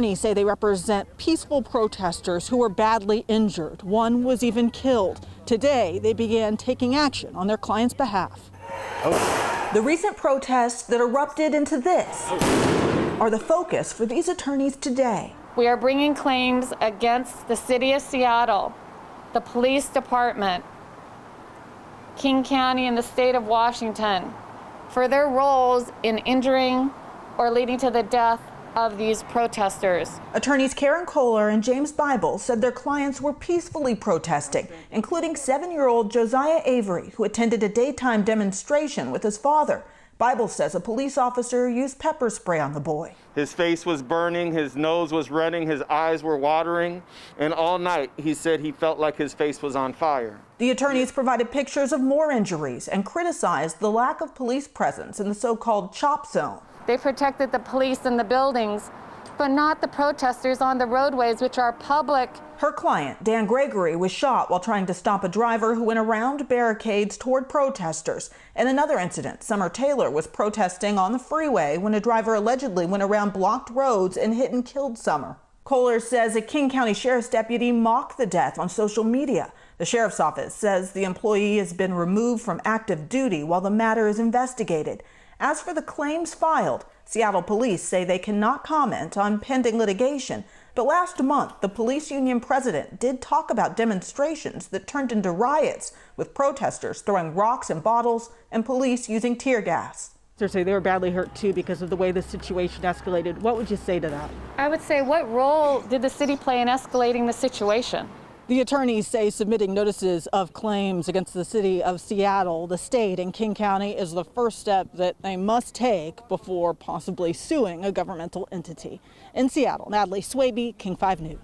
Attorneys say they represent peaceful protesters who were badly injured. One was even killed. Today, they began taking action on their client's behalf. The recent protests that erupted into this are the focus for these attorneys today. We are bringing claims against the city of Seattle, the police department, King County, and the state of Washington for their roles in injuring or leading to the death of these protesters. Attorneys Karen Kohler and James Bible said their clients were peacefully protesting, including 7-year-old Josiah Avery, who attended a daytime demonstration with his father. Bible says a police officer used pepper spray on the boy. His face was burning, his nose was running, his eyes were watering, and all night he said he felt like his face was on fire. The attorneys provided pictures of more injuries and criticized the lack of police presence in the so-called chop zone. They protected the police in the buildings, but not the protesters on the roadways, which are public. Her client, Dan Gregory, was shot while trying to stop a driver who went around barricades toward protesters. In another incident, Summer Taylor was protesting on the freeway when a driver allegedly went around blocked roads and hit and killed Summer. Kohler says a King County Sheriff's deputy mocked the death on social media. The sheriff's office says the employee has been removed from active duty while the matter is investigated. As for the claims filed, Seattle police say they cannot comment on pending litigation. But last month, the police union president did talk about demonstrations that turned into riots, with protesters throwing rocks and bottles and police using tear gas. They say they were badly hurt too because of the way the situation escalated. What would you say to that? I would say, what role did the city play in escalating the situation? The attorneys say submitting notices of claims against the city of Seattle, the state, and King County is the first step that they must take before possibly suing a governmental entity. In Seattle, Natalie Swaby, King 5 News.